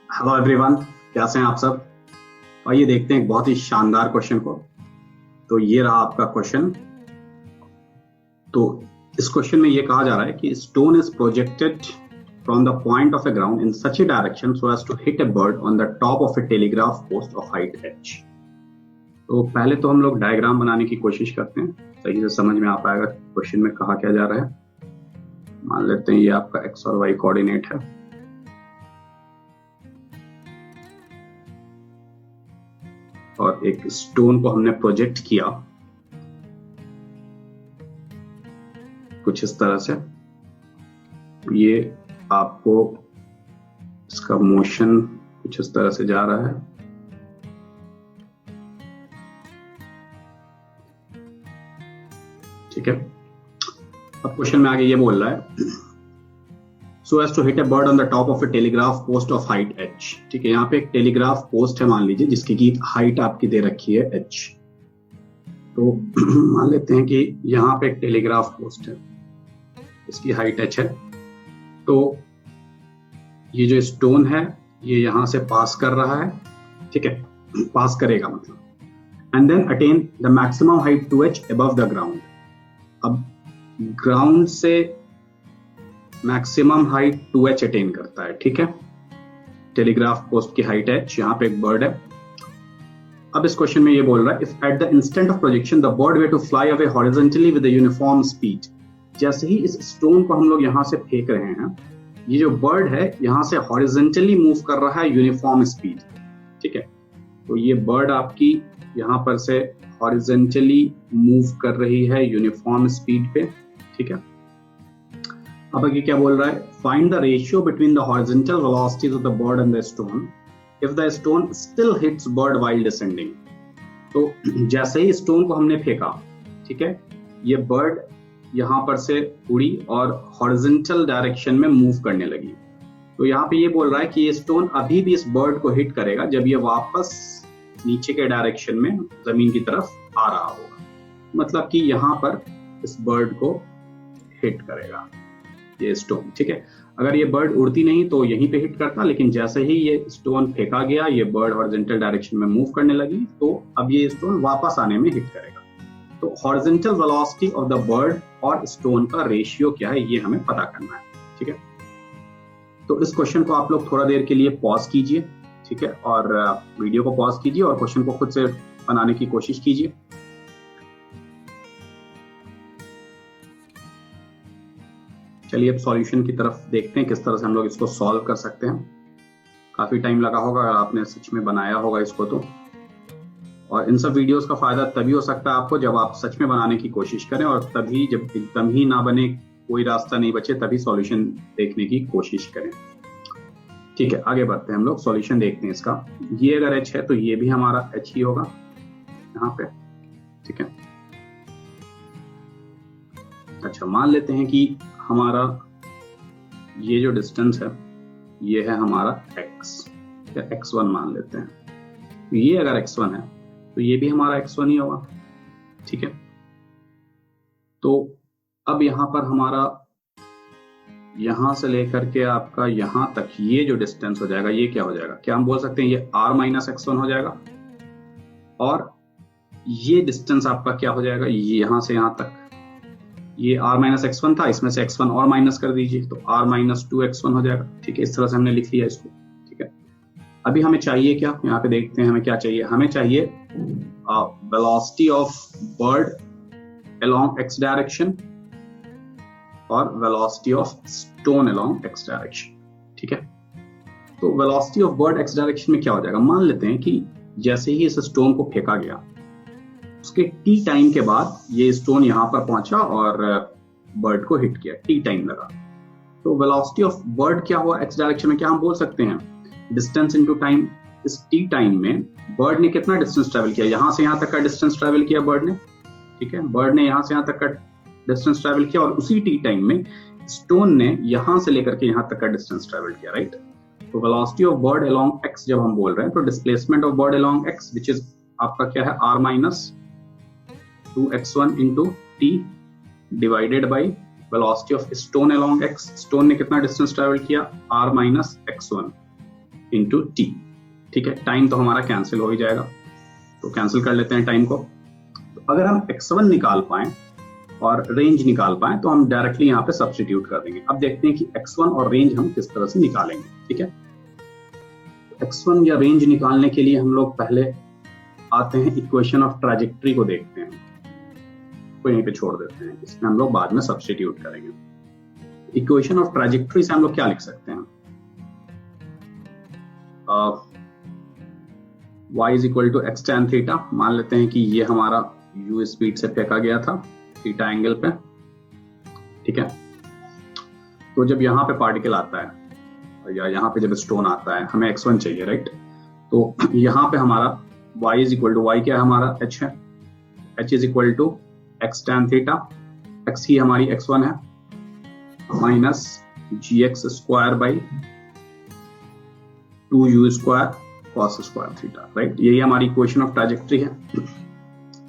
Hello everyone, कैसे हैं आप सब। आइए देखते हैं एक बहुत ही शानदार क्वेश्चन को। तो ये रहा आपका क्वेश्चन। तो इस क्वेश्चन में ये कहा जा रहा है कि stone is projected from the point of a ground in such a direction so as to hit a bird on the top of a telegraph post of height h। तो पहले तो हम लोग डायग्राम बनाने की कोशिश करते हैं, सही से समझ में आ पाएगा क्वेश्चन में कहा क्या जा रहा है। मान लेते हैं ये आपका x और y कोऑर्डिनेट है, और एक स्टोन को हमने प्रोजेक्ट किया कुछ इस तरह से। ये आपको इसका मोशन कुछ इस तरह से जा रहा है। ठीक है, अब क्वेश्चन में आगे ये बोल रहा है so as to hit a bird on the top of a telegraph post of height h। ठीक है, यहाँ पे एक टेलीग्राफ पोस्ट है मान लीजिए, जिसकी की हाइट आपकी दे रखी है h। तो मान लेते हैं कि यहाँ पे एक टेलीग्राफ पोस्ट है, इसकी हाइट h है। तो ये जो स्टोन है ये यहां से पास कर रहा है, ठीक है, पास करेगा मतलब, and then attain the maximum height 2h above the ground. अब ग्राउंड से मैक्सिमम हाइट 2h अटेन करता है। ठीक है, टेलीग्राफ पोस्ट की हाइट h, यहाँ पे एक बर्ड है। अब इस क्वेश्चन में ये बोल रहा है if at the instant of projection the bird were to fly away horizontally with a uniform speed. जैसे ही इस स्टोन को हम लोग यहां से फेंक रहे हैं, ये जो बर्ड है यहां से हॉरिजॉन्टली मूव कर रहा है यूनिफॉर्म स्पीड। ठीक है, तो ये बर्ड आपकी यहां पर से हॉरिजॉन्टली मूव कर रही है यूनिफॉर्म स्पीड पे। ठीक है, अब आगे क्या बोल रहा है, find the ratio between the horizontal velocities of the bird and the stone if the stone still hits bird while descending. तो जैसे ही स्टोन को हमने फेंका, ठीक है, ये बर्ड यहां पर से उड़ी और हॉरिजॉन्टल डायरेक्शन में मूव करने लगी। तो यहाँ पे ये बोल रहा है कि ये स्टोन अभी भी इस बर्ड को हिट करेगा जब ये वापस नीचे के डायरेक्शन में जमीन की तरफ आ रहा होगा, मतलब कि यहाँ पर इस बर्ड को हिट करेगा ये स्टोन। ठीक है, अगर ये बर्ड उड़ती नहीं तो यहीं पे हिट करता, लेकिन जैसे ही ये स्टोन फेंका गया, ये बर्ड हॉरिजॉन्टल डायरेक्शन में मूव करने लगी, तो अब ये स्टोन वापस आने में हिट करेगा। तो horizontal velocity of the bird और स्टोन का रेशियो क्या है ये हमें पता करना है। ठीक है, तो इस क्वेश्चन को आप लोग थोड़ा देर के लिए पॉज कीजिए, ठीक है, और वीडियो को पॉज कीजिए और क्वेश्चन को खुद से बनाने की कोशिश कीजिए। चलिए अब सॉल्यूशन की तरफ देखते हैं, किस तरह से हम लोग इसको सॉल्व कर सकते हैं। काफी टाइम लगा होगा अगर आपने सच में बनाया होगा इसको तो, और इन सब वीडियोस का फायदा तभी हो सकता है आपको जब आप सच में बनाने की कोशिश करें, और तभी जब एकदम ही ना बने, कोई रास्ता नहीं बचे, तभी सॉल्यूशन देखने की कोशिश करें। ठीक है, आगे बढ़ते हैं हम लोग, सॉल्यूशन देखते हैं इसका। ये अगर h है तो ये भी हमारा h ही होगा यहाँ पे। ठीक है, अच्छा मान लेते हैं कि हमारा ये जो डिस्टेंस है ये है हमारा x, या x1 मान लेते हैं। ये अगर x1 है तो ये भी हमारा x1 ही होगा। ठीक है, तो अब यहां पर हमारा यहां से लेकर के आपका यहां तक ये जो डिस्टेंस हो जाएगा, ये क्या हो जाएगा, क्या हम बोल सकते हैं ये r माइनस x1 हो जाएगा, और ये डिस्टेंस आपका क्या हो जाएगा, ये यहां से यहां तक, ये r माइनस x1 था, इसमें से x1 और माइनस कर दीजिए तो r माइनस 2x1 हो जाएगा। ठीक है, इस तरह से हमने लिख लिया इसको। ठीक है, अभी हमें चाहिए क्या, यहाँ पे देखते हैं हमें क्या चाहिए। हमें चाहिए velocity of bird along x direction और velocity of stone along x direction. ठीक है, तो velocity of bird x direction में क्या हो जाएगा, मान लेते हैं कि जैसे ही इस स्टोन को फेंका गया, उसके t टाइम के बाद ये स्टोन यहां पर पहुंचा और बर्ड को हिट किया, t टाइम लगा। तो वेलोसिटी ऑफ बर्ड क्या हुआ x डायरेक्शन में, क्या हम बोल सकते हैं डिस्टेंस इनटू टाइम। इस t टाइम में बर्ड ने कितना डिस्टेंस ट्रेवल किया, यहां से यहां तक का डिस्टेंस ट्रेवल किया बर्ड ने। ठीक है, बर्ड ने यहां से यहां तक का डिस्टेंस ट्रेवल किया, और उसी t टाइम में स्टोन ने यहां से लेकर के यहां तक का डिस्टेंस ट्रेवल किया, राइट। तो velocity of bird along x जब हम बोल रहे हैं तो displacement of bird along x which is आपका क्या है r minus 2x1 into t divided by velocity of stone along x। stone ने कितना डिस्टेंस ट्रेवल किया, r minus x1। Into T. ठीक है, टाइम तो हमारा कैंसिल हो ही जाएगा, तो कैंसिल कर लेते हैं टाइम को। तो अगर हम x1 निकाल पाए और रेंज निकाल पाए तो हम डायरेक्टली यहाँ पे सब्स्टिट्यूट कर देंगे। अब देखते हैं कि x1 और रेंज हम किस तरह से निकालेंगे। ठीक है, x1 या रेंज निकालने के लिए हम लोग पहले आते हैं इक्वेशन ऑफ ट्रैजेक्टरी को देखते हैं, को यहीं पे छोड़ देते हैं, इसमें हम लोग बाद में सब्स्टिट्यूट करेंगे। इक्वेशन ऑफ ट्रैजेक्टरी से हम लोग क्या लिख सकते हैं? y is equal to x tan theta. मान लेते हैं कि ये हमारा u स्पीड से फेंका गया था थीटा एंगल पे। ठीक है, तो जब यहाँ पे पार्टिकल आता है या यहाँ पे जब स्टोन आता है, हमें x1 चाहिए, राइट? तो यहाँ पे हमारा y is equal to, y क्या है हमारा? h है। h is equal to x tan theta, x ही हमारी x1 है, minus gx square by 2u square cos square theta, right? यही हमारी इक्वेशन ऑफ ट्रैजेक्टरी है।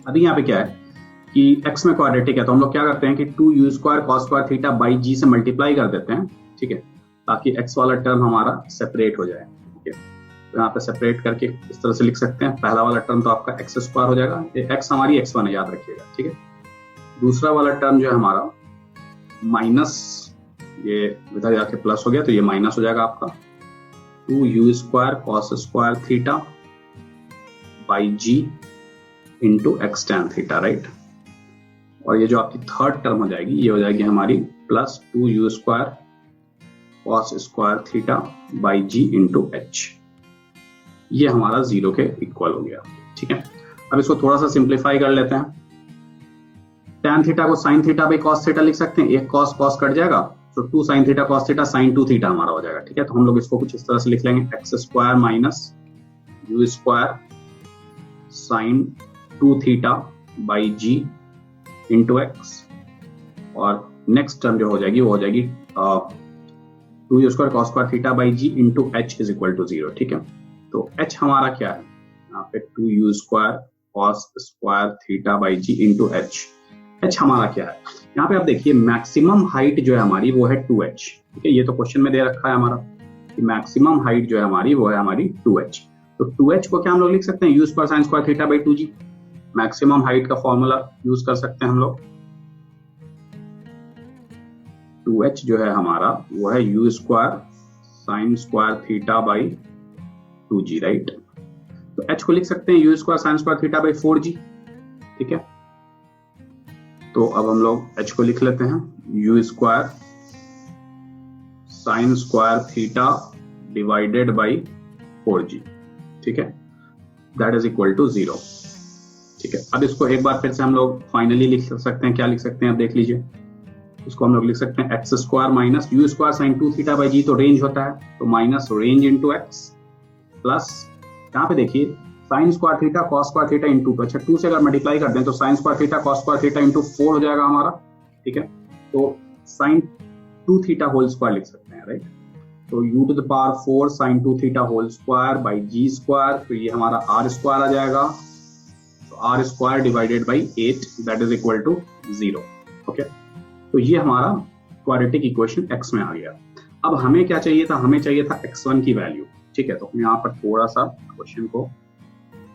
अभी यहाँ पे क्या है कि x में क्वाड्रेटिक है, तो हम लोग क्या करते हैं कि 2u square cos square theta by g से मल्टीप्लाई कर देते हैं। ठीक है, ताकि x वाला टर्म हमारा सेपरेट हो जाए। ठीक है, तो यहाँ पे सेपरेट करके इस तरह से लिख सकते हैं। पहला वाला टर्म तो आपका x स्क्वायर हो जाएगा, ये x हमारी x1 है, याद रखिएगा। ठीक है, दूसरा वाला टर्म जो है हमारा माइनस, ये इधर जाके प्लस हो गया तो ये माइनस हो जाएगा आपका 2u square cos square theta by g into x tan theta, right? और ये जो आपकी थर्ड टर्म हो जाएगी, ये हो जाएगी हमारी plus 2u square cos square theta by g into h। ये हमारा 0 के इक्वल हो गया। ठीक है, अब इसको थोड़ा सा सिंप्लीफाई कर लेते हैं। tan थीटा को sin theta by cos theta लिख सकते हैं, एक cos cos कट जाएगा, तो 2 sin theta cos theta sin 2 theta हमारा हो जाएगा। ठीक है, तो हम लोग इसको कुछ इस तरह से लिख लेंगे, x square minus u square sin 2 theta by g into x, और नेक्स्ट टर्म जो हो जाएगी वो हो जाएगी 2u square cos square theta by g into h is equal to 0। ठीक है, तो h हमारा क्या है यहाँ पे? 2u square cos square theta by g into h। h हमारा क्या है यहाँ पे? आप देखिए मैक्सिमम हाइट जो है हमारी वो है 2h। ठीक है, ये तो क्वेश्चन में दे रखा है हमारा कि मैक्सिमम हाइट जो है हमारी वो है हमारी 2h। तो 2h को क्या हम लोग लिख सकते हैं? u square sine square theta by 2g। Maximum height का फॉर्मूला यूज कर सकते हैं हम लोग। 2h जो है हमारा वो है u square sine square theta by 2g, right? तो h को लिख सकते हैं u square sine square theta by 4g। ठीक है, तो अब हम लोग h को लिख लेते हैं u square sine square theta divided by 4g। ठीक है, दैट इज इक्वल टू 0। ठीक है, अब इसको एक बार फिर से हम लोग फाइनली लिख सकते हैं। क्या लिख सकते हैं? आप देख लीजिए, इसको हम लोग लिख सकते हैं x square minus u square sine 2 theta by g, तो रेंज होता है, तो minus range into x plus यहाँ पे देखिए sine square theta cos square theta into 2। अच्छा, 2 से अगर मल्टीप्लाई कर दें तो sine square theta cos square theta into 4 हो जाएगा हमारा। ठीक है, तो साइन 2 थीटा होल स्क्वायर लिख सकते हैं, राइट? तो u to the power 4 sine 2 theta whole square by g square, तो ये हमारा r स्क्वायर आ जाएगा, तो r square divided by 8 that is equal to 0। Okay, तो ये हमारा क्वाड्रेटिक इक्वेशन x में आ गया। अब हमें क्या चाहिए था? हमें चाहिए था x1 की वैल्यू। ठीक है, तो हम यहाँ पर थोड़ा सा क्वेश्चन को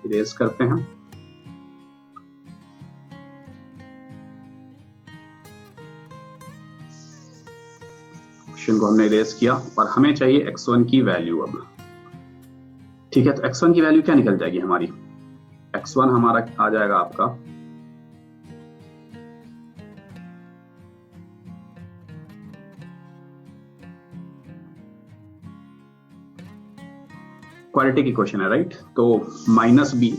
इरेज करते हैं। क्वेश्चन को हमने इरेज किया और हमें चाहिए x1 की वैल्यू अब। ठीक है, तो x1 की वैल्यू क्या निकल जाएगी हमारी? x1 हमारा आ जाएगा आपका क्वाड्रेटिक इक्वेशन है, राइट? तो minus b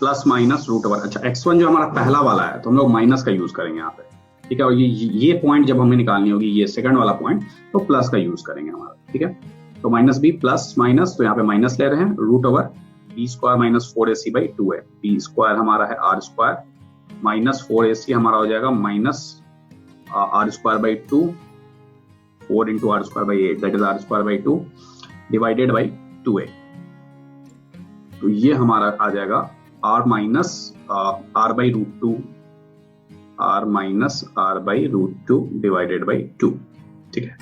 plus minus root over. अच्छा, x1 जो हमारा पहला वाला है तो हम लोग माइनस का यूज करेंगे यहाँ पे। ठीक है, और ये पॉइंट जब हमें निकालनी होगी, ये सेकंड वाला पॉइंट, तो प्लस का यूज करेंगे हमारा। ठीक है, तो माइनस बी प्लस माइनस, तो यहाँ पे माइनस ले रहे हैं, root over b square minus 4ac by 2 है। बी स्क्वायर हमारा है आर स्क्वायर माइनस 4ac हमारा हो जाएगा minus r square by 2, 4 into r square by 8 that is r square by 2 divided by 2a। तो ये हमारा आ जाएगा r minus r by root 2, r minus r by root 2 divided by 2। ठीक है,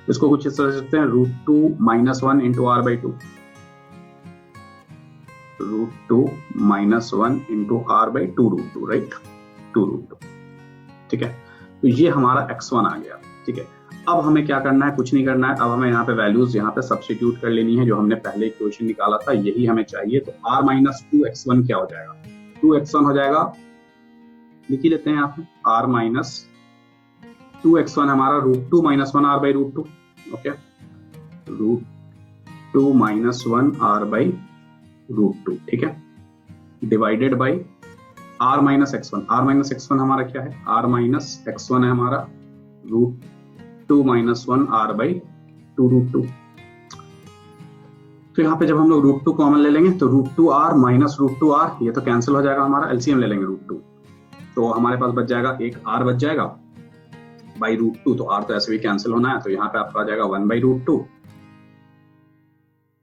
इसको कुछ इस तरह से लिखते हैं, root 2 minus 1 into r by 2 √2 - 1 × r/2√2, right, 2√2। ठीक है, तो ये हमारा x1 आ गया। ठीक है, अब हमें क्या करना है, कुछ नहीं करना है। अब हमें यहाँ पे वैल्यूज यहाँ पे सब्स्टिट्यूट कर लेनी है, जो हमने पहले इक्वेशन निकाला था यही हमें चाहिए। तो r - 2x1 क्या हो जाएगा, 2x1 हो जाएगा, लिख ही लेते हैं यहाँ पे, r - 2x1 हमारा √2 - 1 r/√2, ओके, √2 - 1 r/√2, ठीक है, divided by r - x1। r - x1 हमारा क्या है, r - x1 है हमारा √2 - 1 r/2√2। तो यहाँ पे जब हम लोग √2 कॉमन ले लेंगे तो √2r - √2r ये तो कैंसिल हो जाएगा, हमारा एलसीएम ले लेंगे √2, तो हमारे पास बच जाएगा एक r बच जाएगा बाई √2, तो r तो ऐसे भी कैंसिल होना है, तो यहाँ पे आपका आ जाएगा 1/√2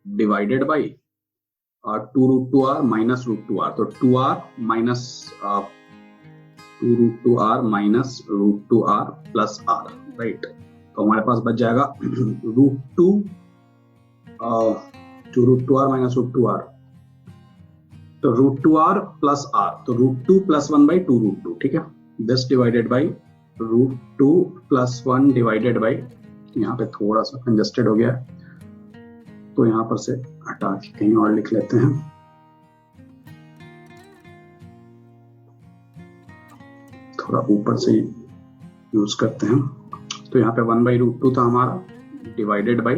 डिवाइडेड बाई 2√2r - √2r, तो 2r - 2√2r - √2r plus r, right. तो हमारे पास बच जाएगा √2 2√2r - √2r, तो √2r प्लस r, तो √2 + 1/2√2, ठीक है, this divided by √2 + 1 divided by, यहाँ पे थोड़ा सा कंजस्टेड हो गया तो यहाँ पर से हटा के कहीं और लिख लेते हैं। थोड़ा ऊपर से यूज करते हैं, तो यहाँ पे 1/√2 था हमारा डिवाइडेड बाई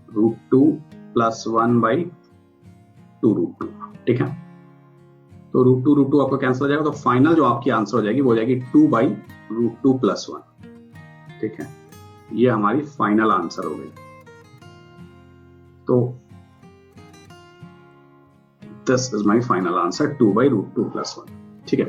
√2 + 1/2√2, ठीक है। तो √2 आपको कैंसिल हो जाएगा, तो फाइनल जो आपकी आंसर हो जाएगी वो हो जाएगी 2/√2 + 1, ठीक है। ये हमारी फाइनल आंसर हो गई। तो this is my final answer 2/√2 + 1, ठीक है।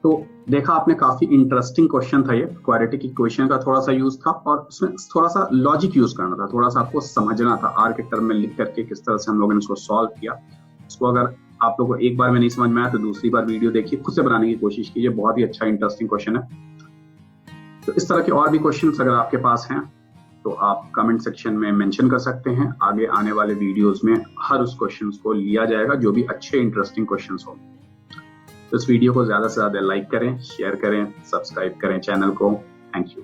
तो देखा आपने, काफी इंटरेस्टिंग क्वेश्चन था ये, क्वाड्रेटिक इक्वेशन का थोड़ा सा यूज था और उसमें थोड़ा सा लॉजिक यूज करना था, थोड़ा सा आपको समझना था, आर के टर्म में लिख करके किस तरह से हम लोगों ने इसको सॉल्व किया। इसको अगर आप लोगों को एक बार में नहीं समझ में आया तो दूसरी बार वीडियो देखिए, खुद से बनाने की कोशिश कीजिए, बहुत ही अच्छा इंटरेस्टिंग क्वेश्चन है। तो इस तरह के और भी क्वेश्चंस अगर आपके पास हैं तो आप कमेंट सेक्शन में मेंशन कर सकते हैं। आगे आने वाले वीडियोस में हर उस क्वेश्चंस को लिया जाएगा जो भी अच्छे इंटरेस्टिंग क्वेश्चंस हो। तो इस वीडियो को ज्यादा से ज्यादा लाइक करें, शेयर करें, सब्सक्राइब करें चैनल को। Thank you.